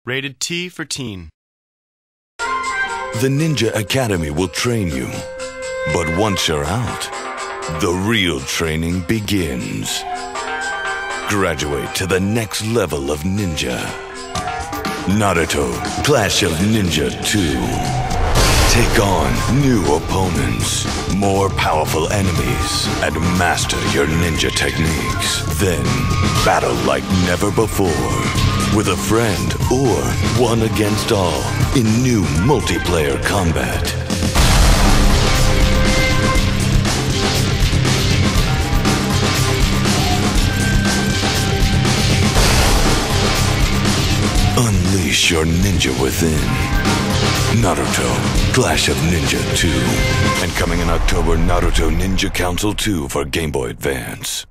Rated T for teen. The Ninja Academy will train you. But once you're out, the real training begins. Graduate to the next level of ninja. Naruto Clash of Ninja 2. Take on new opponents, more powerful enemies, and master your ninja techniques. Then, battle like never before, with a friend or one against all in new multiplayer combat. Unleash your ninja within. Naruto Clash of Ninja 2. And coming in October, Naruto Ninja Council 2 for Game Boy Advance.